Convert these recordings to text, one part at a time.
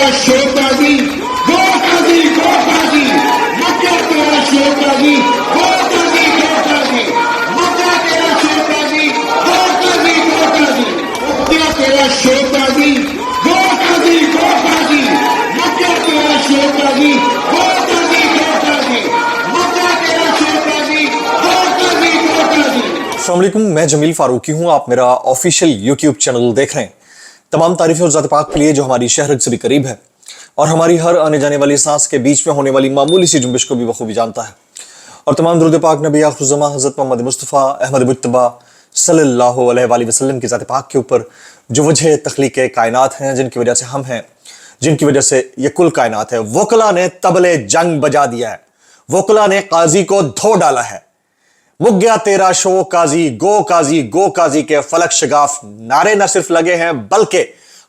तेरा शोर काजी, गो काजी, गो काजी, मक्का तेरा शोर काजी, गो काजी, गो काजी, मक्का तेरा शोर काजी, गो काजी, गो काजी, मक्का तेरा शोर काजी, गो काजी, गो काजी, मक्का तेरा शोर काजी, गो काजी, गो काजी, मक्का तेरा शोर काजी, गो काजी, गो काजी। अस्सलाम वालेकुम, मैं जमील फारूकी हूँ। आप मेरा ऑफिशियल यूट्यूब चैनल देख रहे हैं। तमाम तारीफें और ज़ात पाक के लिए जो हमारी शहर से भी करीब है और हमारी हर आने जाने वाली सांस के बीच में होने वाली मामूली सी जुम्बिश को भी बखूबी जानता है। और तमाम दुरूद पाक नबी आखिरुज़्ज़मा हज़रत मोहम्मद मुस्तफ़ा अहमद मुज्तबा सल्लल्लाहु अलैहि वसल्लम की ज़ात पाक के ऊपर जो वजह तख्लीक कायनात हैं, जिनकी वजह से हम हैं, जिनकी वजह से ये कुल कायनात है। वकला ने तबले जंग बजा दिया है, वकला ने काजी को धो डाला है। मुक गया तेरा शो काजी, गो काजी, गो काजी के फलक शगाफ नारे न सिर्फ लगे हैं बल्कि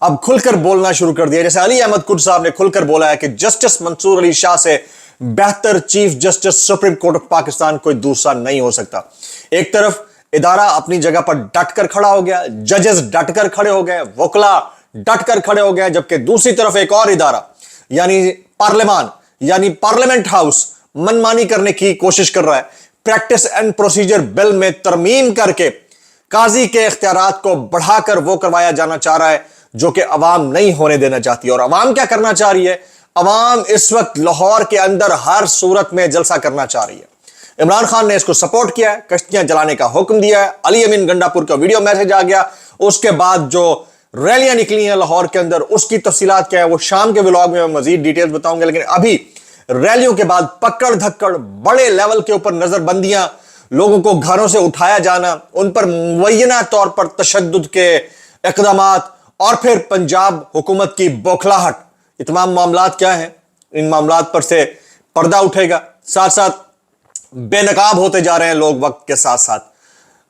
अब खुलकर बोलना शुरू कर दिया। जैसे अली अहमद कुर्द साहब ने खुलकर बोला है कि जस्टिस मंसूर अली शाह से बेहतर chief justice supreme court of Pakistan कोई दूसरा नहीं हो सकता। एक तरफ इदारा अपनी जगह पर डट कर खड़ा हो गया, जजेस डट कर खड़े हो गए, वकला डट कर खड़े हो गए, जबकि दूसरी तरफ एक और इदारा यानी पार्लियामान यानी पार्लियामेंट हाउस मनमानी करने की कोशिश कर रहा है। प्रैक्टिस एंड प्रोसीजर बिल में तरमीम करके काजी के इख्तियारात को बढ़ाकर वो करवाया जाना चाह रहा है जो कि अवाम नहीं होने देना चाहती। और अवाम क्या करना चाह रही है? अवाम इस वक्त लाहौर के अंदर हर सूरत में जलसा करना चाह रही है। इमरान खान ने इसको सपोर्ट किया है, कश्तियां जलाने का हुक्म दिया है। अली अमीन गंडापुर का वीडियो मैसेज आ गया। उसके बाद जो रैलियां निकली हैं लाहौर के अंदर, उसकी तफसीलात क्या है वो शाम के व्लॉग में मैं मजीद डिटेल्स बताऊंगा। लेकिन अभी रैलियों के बाद पकड़ धक्कड़, बड़े लेवल के ऊपर नजरबंदियां, लोगों को घरों से उठाया जाना, उन पर मुबैना तौर पर तशद्दुद के इक़दामात और फिर पंजाब हुकूमत की बौखलाहट, ये तमाम मामलात क्या हैं? इन मामलात पर से पर्दा उठेगा। साथ साथ बेनकाब होते जा रहे हैं लोग वक्त के साथ साथ।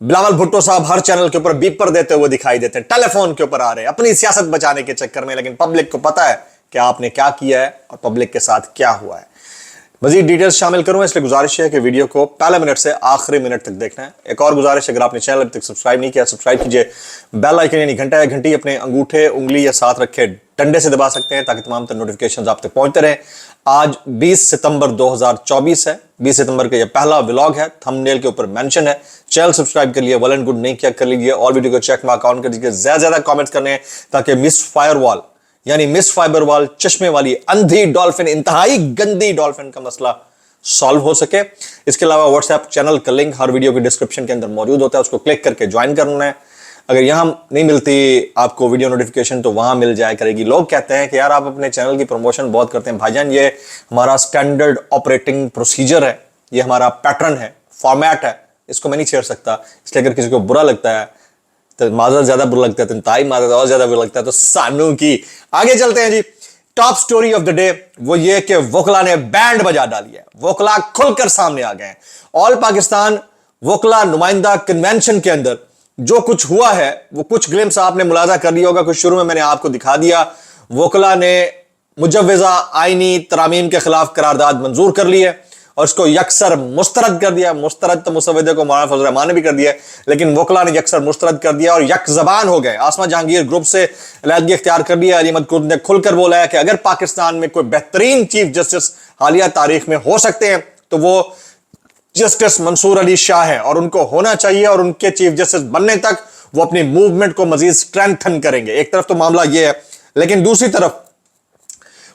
बिलावल भुट्टो साहब हर चैनल के ऊपर बीपर देते हुए दिखाई देते हैं, टेलीफोन के ऊपर आ रहे हैं अपनी सियासत बचाने के चक्कर में। लेकिन पब्लिक को पता है कि आपने क्या किया है और पब्लिक के साथ क्या हुआ है। मजीद डिटेल्स शामिल करूं, इसलिए गुजारिश है कि वीडियो को पहले मिनट से आखिरी मिनट तक देखना है। एक और गुजारिश, अगर आपने चैनल अभी तक सब्सक्राइब नहीं किया, सब्सक्राइब कीजिए। बेल आइकन यानी घंटा या घंटी अपने अंगूठे, उंगली या साथ रखे डंडे से दबा सकते हैं ताकि तमाम तरह नोटिफिकेशन आप तक पहुंचते रहें। आज 20 सितंबर 2024 है। 20 सितंबर का यह पहला व्लॉग है, थंबनेल के ऊपर मेंशन है। चैनल सब्सक्राइब कर लिए, वेल एंड गुड, नहीं किया कर लीजिए और वीडियो को चेक मार्क ऑन कर दीजिए। ज्यादा ज्यादा कमेंट्स करने हैं ताकि मिस फायरवॉल यानी मिस फाइबरवाल चश्मे वाली अंधी डॉल्फिन, इंतहाई गंदी डॉल्फिन का मसला सॉल्व हो सके। इसके अलावा व्हाट्सएप चैनल का लिंक हर वीडियो के डिस्क्रिप्शन के अंदर मौजूद होता है, उसको क्लिक करके ज्वाइन करना है। अगर यहां नहीं मिलती आपको वीडियो नोटिफिकेशन तो वहां मिल जाया करेगी। लोग कहते हैं कि यार आप अपने चैनल की प्रमोशन बहुत करते हैं। भाईजान, ये हमारा स्टैंडर्ड ऑपरेटिंग प्रोसीजर है, ये हमारा पैटर्न है, फॉर्मेट है, इसको मैं नहीं छेड़ सकता। इसलिए अगर किसी को बुरा लगता है तो माजर ज्यादा बुरा लगता है, तंताई माजर और ज्यादा बुरा लगता है तो सानू की। आगे चलते हैं जी। Top story of the day वो ये कि वकला ने बैंड बजा डाली है। वकला खुलकर सामने आ गए हैं। ऑल पाकिस्तान वकला नुमाइंदा कन्वेंशन के अंदर जो कुछ हुआ है वो कुछ ग्लिम्स आपने मुलाजा कर लिया होगा। कुछ शुरू में मैंने आपको दिखा दिया। वकला ने मुजव्वज़ा आईनी तरामीम के खिलाफ करारदाद मंजूर कर ली है और इसको यकसर मुस्तरद कर दिया। मुस्तरद तो मुसव्विदे को मौलाना फजल रहमान ने भी कर दिया, लेकिन वकला ने यकसर मुस्तरद कर दिया और यक ज़बान हो गए। आसमा जहांगीर ग्रुप से अलहदगी इख्तियार कर लिया। अली अहमद कुर्द ने खुलकर बोला है कि अगर पाकिस्तान में कोई बेहतरीन चीफ जस्टिस हालिया तारीख में हो सकते हैं तो वो जस्टिस मंसूर अली शाह है और उनको होना चाहिए। और उनके चीफ जस्टिस बनने तक वो अपनी मूवमेंट को मजीद स्ट्रेंथन करेंगे। एक तरफ तो मामला ये है, लेकिन दूसरी तरफ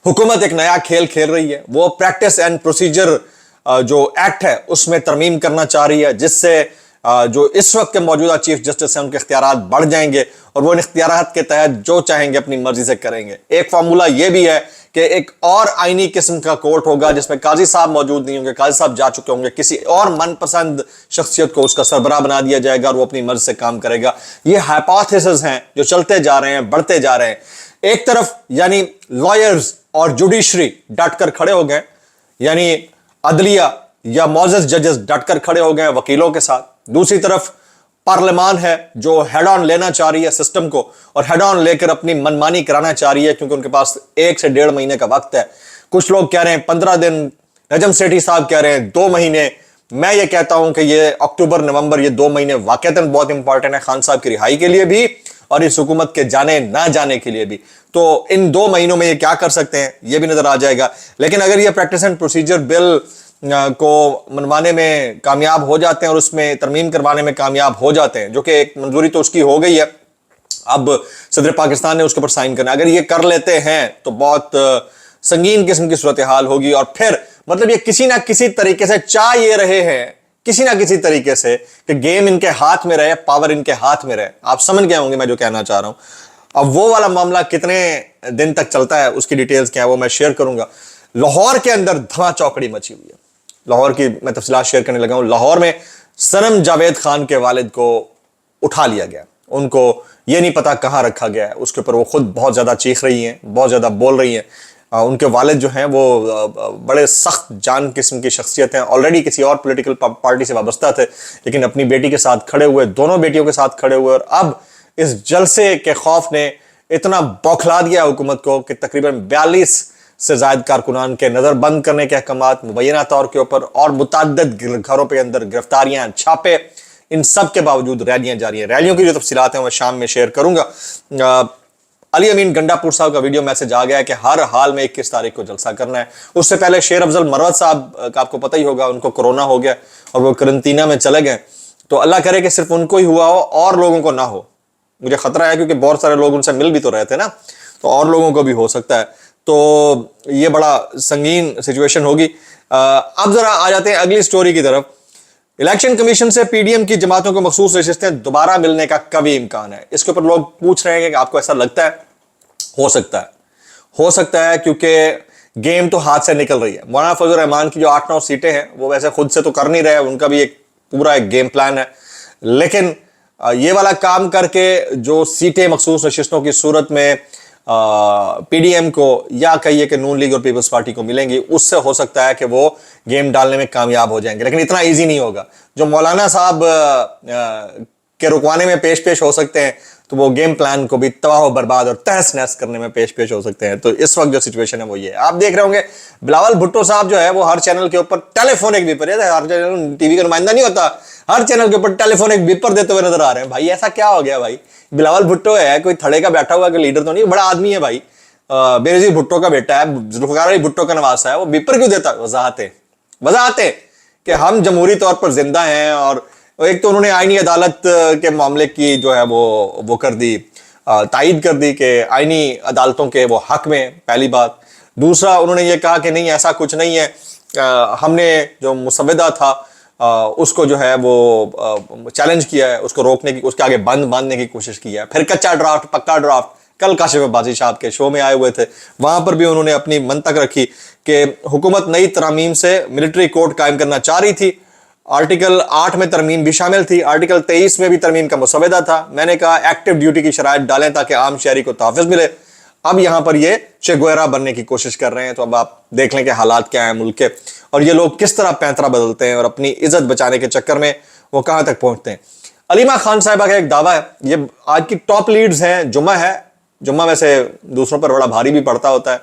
हुकूमत एक नया खेल खेल रही है। वो प्रैक्टिस एंड प्रोसीजर जो एक्ट है उसमें तरमीम करना चाह रही है, जिससे जो इस वक्त के मौजूदा चीफ जस्टिस हैं उनके इख्तियारात बढ़ जाएंगे और वो इन इख्तियारात के तहत जो चाहेंगे अपनी मर्जी से करेंगे। एक फार्मूला ये भी है कि एक और आईनी किस्म का कोर्ट होगा जिसमें काजी साहब मौजूद नहीं होंगे, काजी साहब जा चुके होंगे, किसी और मनपसंद शख्सियत को उसका सरबराह बना दिया जाएगा और वो अपनी मर्जी से काम करेगा। ये हाइपोथेसिस हैं जो चलते जा रहे हैं, बढ़ते जा रहे हैं। एक तरफ यानी लॉयर्स और जुडिशरी डट कर खड़े हो गए, यानी अदलिया या मौजूद जजेस डट कर खड़े हो गए वकीलों के साथ। दूसरी तरफ पार्लियामान है जो हेड ऑन लेना चाह रही है सिस्टम को और हेड ऑन लेकर अपनी मनमानी कराना चाह रही है, क्योंकि उनके पास 1 से 1.5 महीने का वक्त है। कुछ लोग कह रहे हैं 15 दिन, नजम सेठी साहब कह रहे हैं 2 महीने। मैं ये कहता हूं कि ये अक्टूबर नवंबर, ये 2 महीने वाकईतन बहुत इंपॉर्टेंट है खान साहब की रिहाई के लिए भी और इस हुकूमत के जाने ना जाने के लिए भी। तो इन 2 महीनों में ये क्या कर सकते हैं ये भी नजर आ जाएगा। लेकिन अगर ये प्रैक्टिस एंड प्रोसीजर बिल को मनवाने में कामयाब हो जाते हैं और उसमें तरमीम करवाने में कामयाब हो जाते हैं, जो कि एक मंजूरी तो उसकी हो गई है, अब सदर पाकिस्तान ने उसके ऊपर साइन करना, अगर ये कर लेते हैं तो बहुत संगीन किस्म की सूरत हाल होगी। और फिर मतलब ये किसी ना किसी तरीके से चाह ये रहे हैं किसी ना किसी तरीके से कि गेम इनके हाथ में रहे, पावर इनके हाथ में रहे। आप समझ गए होंगे मैं जो कहना चाह रहा हूं। अब वो वाला मामला कितने दिन तक चलता है उसकी डिटेल्स क्या है वो मैं शेयर करूंगा। लाहौर के अंदर धमा चौकड़ी मची हुई है। लाहौर की मैं तफसीलात शेयर करने लगा हूं। लाहौर में सनम जावेद खान के वालिद को उठा लिया गया, उनको ये नहीं पता कहां रखा गया है। उसके ऊपर वो खुद बहुत ज्यादा चीख रही हैं, बहुत ज्यादा बोल रही हैं। उनके वालिद जो हैं वो बड़े सख्त जान किस्म की शख्सियत हैं, ऑलरेडी किसी और पॉलिटिकल पार्टी से वाबस्ता थे, लेकिन अपनी बेटी के साथ खड़े हुए, दोनों बेटियों के साथ खड़े हुए। और अब इस जलसे के खौफ ने इतना बौखला दिया हुकूमत को कि तकरीबन 42 से ज्यादा कारकुनान के नजर बंद करने के अहकामात मुबैना तौर के ऊपर और मुतअद्दिद घरों के अंदर गिरफ्तारियां, छापे, इन सब के बावजूद रैलियां जारी हैं। रैलियों की जो तफसीलात हैं मैं शाम में शेयर करूंगा। अली अमीन गंडापुर साहब का वीडियो मैसेज आ गया है कि हर हाल में 21 तारीख को जलसा करना है। उससे पहले शेर अफजल मरवत साहब का आपको पता ही होगा, उनको कोरोना हो गया और वो करंटीना में चले गए। तो अल्लाह करे कि सिर्फ उनको ही हुआ हो और लोगों को ना हो। मुझे खतरा है क्योंकि बहुत सारे लोग उनसे मिल भी तो रहे थे ना, तो और लोगों को भी हो सकता है। तो ये बड़ा संगीन सिचुएशन होगी। अब जरा आ जाते हैं अगली स्टोरी की तरफ। इलेक्शन कमीशन से पीडीएम की जमातों को मखसूस नशिस्तें दोबारा मिलने का कभी इम्कान है? इसके ऊपर लोग पूछ रहे हैं कि आपको ऐसा लगता है? हो सकता है क्योंकि गेम तो हाथ से निकल रही है। मौलाना फजल रहमान की जो 8-9 सीटें हैं वो वैसे खुद से तो कर नहीं रहे, उनका भी एक पूरा एक गेम प्लान है। लेकिन ये वाला काम करके जो सीटें मखसूस नशिस्तों की सूरत में पीडीएम को या कहिए कि नून लीग और पीपल्स पार्टी को मिलेंगी, उससे हो सकता है कि वो गेम डालने में कामयाब हो जाएंगे। लेकिन इतना इजी नहीं होगा। जो मौलाना साहब के रुकवाने में पेश हो सकते हैं, तो वो गेम प्लान को भी तबाह बर्बाद और तहस नहस करने में पेश हो सकते हैं। तो इस वक्त जो सिचुएशन है वो ये है। आप देख रहे होंगे बिलावल भुट्टो साहब जो है वो हर चैनल के ऊपर टेलीफोनिक बीपर, हर चैनल टीवी का नुमाइंदा नहीं होता, हर चैनल के ऊपर टेलीफोनिक बीपर देते हुए नजर आ रहे हैं। भाई ऐसा क्या हो गया भाई? बिलावल भुट्टो है, कोई थड़े का बैठा हुआ कोई लीडर तो नहीं, बड़ा आदमी है भाई। बेनजीर भुट्टो का बेटा है, जुल्फकार अली भुट्टो का नवासा है, वो बीपर क्यों देता? वजाहतें कि हम जमहूरी तौर पर जिंदा हैं। और एक तो उन्होंने आईनी अदालत के मामले की जो है वो कर दी, तायीद कर दी कि आईनी अदालतों के वो हक में, पहली बात। दूसरा उन्होंने ये कहा कि नहीं ऐसा कुछ नहीं है, हमने जो मुसव्वदा था उसको जो है वो चैलेंज किया है, उसको रोकने की, उसके आगे बांधने की कोशिश की है। फिर कच्चा ड्राफ्ट पक्का ड्राफ्ट, कल काशिफ अब्बासी साहब के शो में आए हुए थे, वहां पर भी उन्होंने अपनी मंतक रखी कि हुकूमत नई तरमीम से मिलिट्री कोर्ट कायम करना चाह रही थी। आर्टिकल 8 में तरमीम भी शामिल थी, आर्टिकल 23 में भी तरमीम का मुसव्वदा था। मैंने कहा एक्टिव ड्यूटी की शराइत डालें ताकि आम शहरी को तहफ़्फ़ुज़ मिले। अब यहां पर ये चेगुएरा बनने की कोशिश कर रहे हैं। तो अब आप देख लें कि हालात क्या है मुल्क के, और ये लोग किस तरह पैंतरा बदलते हैं और अपनी इज्जत बचाने के चक्कर में वो कहां तक पहुंचते हैं। अलीमा खान साहिबा का एक दावा है, ये आज की टॉप लीड्स हैं। जुम्मा है, जुम्मा वैसे दूसरों पर बड़ा भारी भी पड़ता होता है,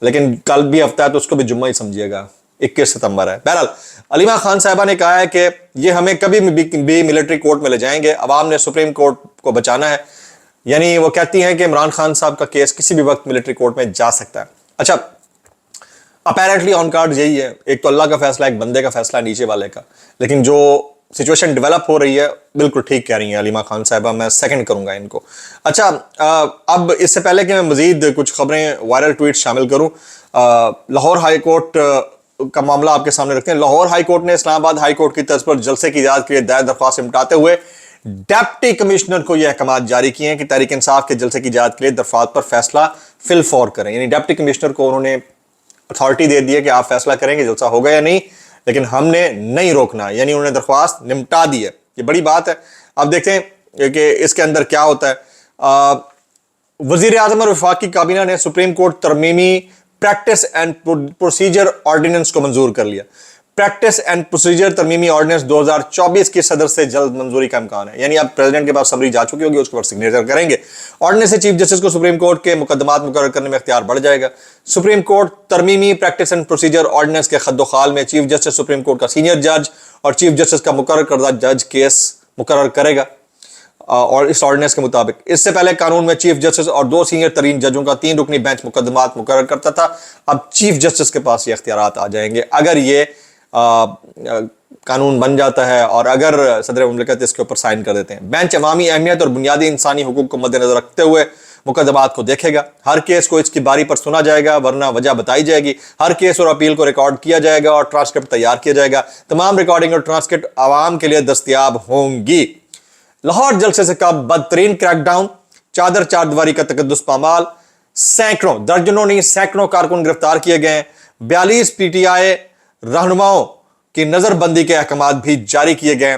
लेकिन कल भी हफ्ता है तो उसको भी जुम्मा ही समझिएगा, 21 सितंबर है। बहरहाल अलीमा खान साहिबा ने कहा है कि ये हमें कभी भी मिलिट्री कोर्ट में ले जाएंगे, अवाम ने सुप्रीम कोर्ट को बचाना है। यानी वो कहती हैं कि इमरान खान साहब का केस किसी भी वक्त मिलिट्री कोर्ट में जा सकता है। अच्छा, अपेरेंटली ऑन कार्ड यही है, एक तो अल्लाह का फैसला, एक बंदे का फैसला, नीचे वाले का। लेकिन जो सिचुएशन डेवलप हो रही है बिल्कुल ठीक कह रही है अलीमा खान साहिबा, मैं सेकंड करूंगा इनको। अच्छा, अब इससे पहले कि मैं मजीद कुछ खबरें, वायरल ट्वीट शामिल करूं, लाहौर हाई कोर्ट का मामला आपके सामने रखते हैं। लाहौर हाई कोर्ट ने इस्लामाबाद हाई कोर्ट की तर्ज पर जलसे की इजाजत के लिए दायर दरख्वास्त निपटाते हुए डिप्टी कमिश्नर को यह अहकाम जारी किए हैं कि तहरीक इंसाफ के जलसे की इजाजत के लिए दरख्वास्त पर फैसला फिल फौर करें। यानी डिप्टी कमिश्नर को उन्होंने अथॉरिटी दे दी है कि आप फैसला करेंगे जलसा होगा या नहीं, लेकिन हमने नहीं रोकना। यानी उन्होंने दरख्वास्त निपटा दी है, ये बड़ी बात है। अब देखते हैं कि इसके अंदर क्या होता है। वजीर आजम और वफाकी काबीना ने सुप्रीम कोर्ट तरमीमी प्रैक्टिस एंड प्रोसीजर ऑर्डिनेंस को मंजूर कर लिया। प्रैक्टिस एंड प्रोसीजर तरमीमी ऑर्डिनेंस 2024 की सदर से जल्द मंजूरी का इम्कान है। यानी अब प्रेसिडेंट के पास समरी जा चुकी होगी, उसके ऊपर सिग्नेचर करेंगे। ऑर्डिनेंस से चीफ जस्टिस को सुप्रीम कोर्ट के मुकदमात मुकर्रर करने में इख्तियार बढ़ जाएगा। सुप्रीम कोर्ट तरमीमी प्रैक्टिस एंड प्रोसीजर ऑर्डिनेंस के खद्दोखाल में चीफ जस्टिस, सुप्रीम कोर्ट का सीनियर जज और चीफ जस्टिस का मुकर्रर करदा जज केस मुकर्रर करेगा। और इस ऑर्डिनेंस के मुताबिक। इससे पहले कानून में चीफ जस्टिस और 2 सीनियर तरीन जजों का 3 रुकनी बेंच मुकदमात मुकर्रर करता था। अब चीफ जस्टिस के पास ये इख्तियारात आ जाएंगे अगर ये कानून बन जाता है और अगर सदर मुमलिकत इसके ऊपर साइन कर देते हैं। बेंच अवामी अहमियत और बुनियादी इंसानी हुकूक को मद्देनजर रखते हुए मुकदमात को देखेगा। हर केस को इसकी बारी पर सुना जाएगा, वरना वजह बताई जाएगी। हर केस और अपील को रिकॉर्ड किया जाएगा और ट्रांसक्रिप्ट तैयार किया जाएगा। तमाम रिकॉर्डिंग और ट्रांसक्रिप्ट आवाम के लिए दस्तयाब होंगी। लाहौर जलसे से कब बदतरीन क्रैकडाउन, चादर चारदीवारी का तकद्दुस पामाल, सैकड़ों दर्जनों नहीं सैकड़ों कारकुन गिरफ्तार किए गए। 42 पीटीआई रहनुमाओं की नजरबंदी के अहकाम भी जारी किए गए।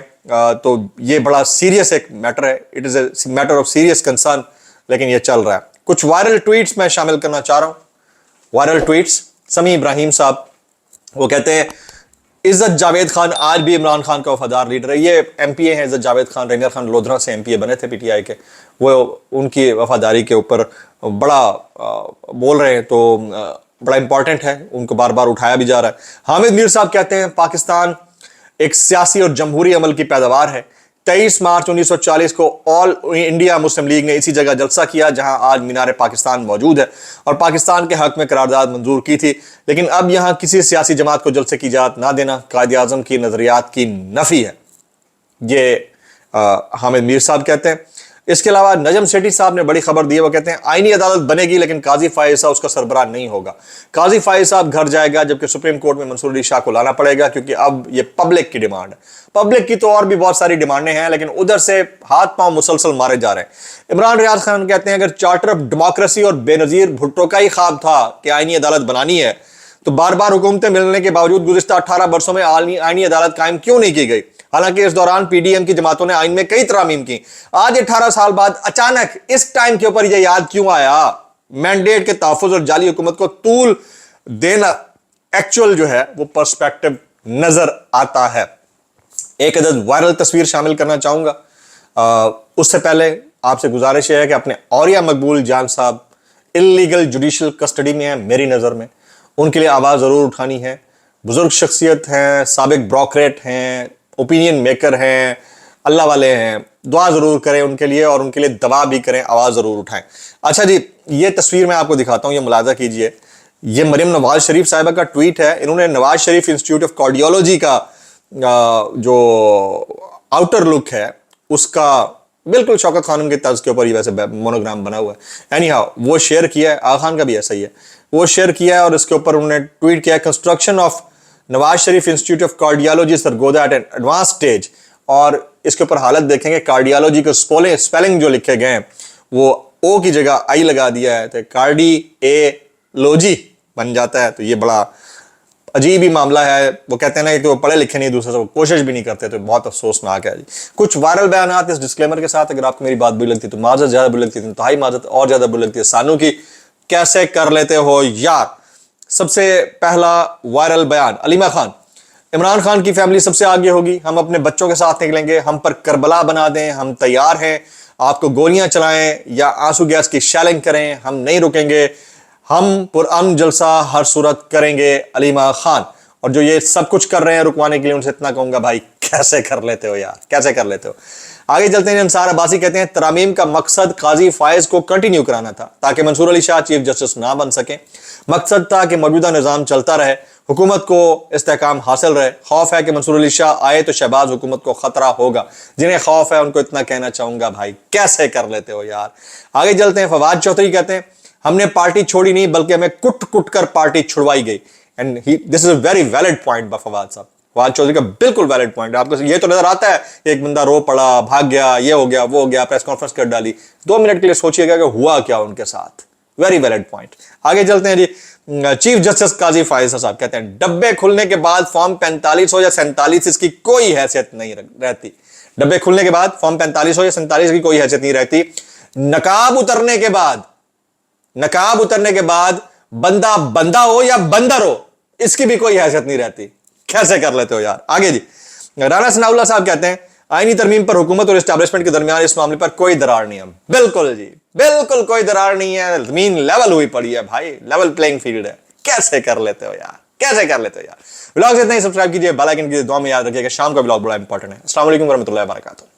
तो ये बड़ा सीरियस एक मैटर है, it is a matter of serious concern, लेकिन ये चल रहा है। कुछ वायरल ट्वीट्स मैं शामिल करना चाह रहा हूं। वायरल ट्वीट्स, समी इब्राहिम साहब वो कहते हैं इज्जत जावेद खान आज भी इमरान खान का वफादार लीडर है। ये एमपीए हैं इज्जत जावेद खान, रेनियर खान लोधरा से एमपीए बने थे पीटीआई के। वो उनकी वफादारी के ऊपर बड़ा बोल रहे हैं, तो बड़ा इंपॉर्टेंट है, उनको बार बार उठाया भी जा रहा है। हामिद मीर साहब कहते हैं पाकिस्तान एक सियासी और जमहूरी अमल की पैदावार है। 23 मार्च 1940 को ऑल इंडिया मुस्लिम लीग ने इसी जगह जलसा किया जहां आज मीनार पाकिस्तान मौजूद है और पाकिस्तान के हक में करारदाद मंजूर की थी। लेकिन अब यहां किसी सियासी जमात को जलसे की इजाजत ना देना कायदे आजम की नजरियात की नफी है, ये हामिद मीर साहब कहते हैं। इसके अलावा नजम सेठी साहब ने बड़ी खबर दी है। वो कहते हैं आईनी अदालत बनेगी लेकिन काजी फाइज साहब उसका सरबराह नहीं होगा। काजी फाइज साहब घर जाएगा, जबकि सुप्रीम कोर्ट में मंसूर अली शाह को लाना पड़ेगा, क्योंकि अब ये पब्लिक की डिमांड है। पब्लिक की तो और भी बहुत सारी डिमांडें हैं, लेकिन उधर से हाथ पांव मुसलसल मारे जा रहे हैं। इमरान रियाज खान कहते हैं अगर चार्टर ऑफ डेमोक्रेसी और बेनजीर भुट्टो का ही ख्वाब था कि आईनी अदालत बनानी है, तो बार बार हुकूमतें मिलने के बावजूद गुज़िश्ता 18 वर्षों में आईनी अदालत कायम क्यों नहीं की गई। हालांकि इस दौरान पीडीएम की जमातों ने आइन में कई तरामीम की। आज 18 साल बाद अचानक इस टाइम के ऊपर यह याद क्यों आया। मैंडेट के तहफ़्फ़ुज़ और जाली हुकूमत को तूल देना एक्चुअल जो है वो पर्सपेक्टिव नजर आता है। एक अदद वायरल तस्वीर शामिल करना चाहूंगा। उससे पहले आपसे गुजारिश है कि अपने औरिया मकबूल जान साहब इल्लीगल जुडिशल कस्टडी में है, मेरी नज़र में उनके लिए आवाज़ ज़रूर उठानी है। बुजुर्ग शख्सियत हैं, साबिक ब्रोकरेट हैं, ओपिनियन मेकर हैं, अल्लाह वाले हैं, दुआ ज़रूर करें उनके लिए और उनके लिए दवा भी करें, आवाज़ ज़रूर उठाएं। अच्छा जी, ये तस्वीर मैं आपको दिखाता हूँ, ये मुलाजा कीजिए। ये मरियम नवाज शरीफ साहिबा का ट्वीट है। इन्होंने Nawaz Sharif institute of cardiology का जो आउटर लुक है उसका बिल्कुल शौकत खानम के तर्ज के ऊपर ही वैसे मोनोग्राम बना हुआ है। एनी हाउ वो शेयर किया है, आगा खान का भी ऐसा ही है, वो शेयर किया है और इसके ऊपर उन्होंने ट्वीट किया है construction of Nawaz Sharif institute of cardiology Sargodha at an advance stage. और इसके ऊपर हालत देखेंगे, कार्डियोलॉजी को स्पेलिंग जो लिखे गए हैं वो ओ की जगह आई लगा दिया है, तो कार्डी ए लोजी बन जाता है। तो ये बड़ा अजीब ही मामला है। वो कहते हैं ना कि वो पढ़े लिखे नहीं, दूसरे से वो कोशिश भी नहीं करते, तो बहुत अफसोसनाक है जी। कुछ वायरल बयानात इस डिस्क्लेमर के साथ, अगर आपको मेरी बात बुरी लगती तो माजरत, ज्यादा बुरी लगती तो इंतहाई माजरत, और ज्यादा बुरी लगती है सानू की। कैसे कर लेते हो यार। सबसे पहला वायरल बयान, अलीमा खान, इमरान खान की फैमिली सबसे आगे होगी, हम अपने बच्चों के साथ निकलेंगे, हम पर करबला बना दें, हम तैयार हैं, आपको गोलियां चलाएं या आंसू गैस की शैलिंग करें, हम नहीं रुकेंगे, हम पुरअमन जलसा हर सूरत करेंगे। अलीमा खान, और जो ये सब कुछ कर रहे हैं रुकवाने के लिए, उनसे इतना कहूंगा भाई कैसे कर लेते हो यार, कैसे कर लेते हो। आगे चलते हैं। अंसार अब्बासी कहते हैं तरामीम का मकसद काजी फायज को कंटिन्यू कराना था ताकि मंसूर अली शाह चीफ जस्टिस ना बन सके। मकसद था कि मौजूदा निज़ाम चलता रहे, हुकूमत को इस्तेहकाम हासिल रहे। खौफ है कि मंसूर अली शाह आए तो शहबाज हुकूमत को खतरा होगा। जिन्हें खौफ है उनको इतना कहना चाहूंगा भाई कैसे कर लेते हो यार। आगे चलते हैं। फवाद चौधरी कहते हैं हमने पार्टी छोड़ी नहीं बल्कि हमें कुट कुट कर पार्टी छुड़वाई गई। And this is a very valid point by Fawad साहब। फवाद चौधरी का बिल्कुल वैलिड पॉइंट है। आपको ये तो नजर आता है एक बंदा रो पड़ा, भाग गया, ये हो गया, वो हो गया, प्रेस कॉन्फ्रेंस कर डाली। 2 मिनट के लिए सोचिएगा कि हुआ क्या उनके साथ। Very valid point. आगे चलते हैं जी। चीफ जस्टिस काजी फायज साहब कहते हैं डब्बे खुलने के बाद फॉर्म 45 हो या 47 इसकी कोई हैसियत नहीं रहती। डब्बे खुलने के बाद फॉर्म 45 हो या 47 की कोई हैसियत नहीं रहती। नकाब उतरने के बाद बंदा बंदा हो या बंदर हो इसकी भी कोई हैसियत नहीं रहती। कैसे कर लेते हो यार। आगे जी। राना सनाउल्लाह साहब कहते हैं आईनी तरमीम पर हुकूमत और एस्टैब्लिशमेंट के दरमियान इस मामले पर कोई दरार नहीं है। बिल्कुल जी, बिल्कुल कोई दरार नहीं है। जमीन लेवल हुई पड़ी है भाई, लेवल प्लेइंग फील्ड है। कैसे कर लेते हो यार, कैसे कर लेते हो यार। व्लॉग इतना ही। सब्सक्राइब कीजिए, बेल आइकन कीजिए, दुआ में याद रखिएगा शाम का व्लॉग बड़ा इंपॉर्टेंट है। अस्सलाम वालेकुम वरहमतुल्लाहि वबरकातुहू।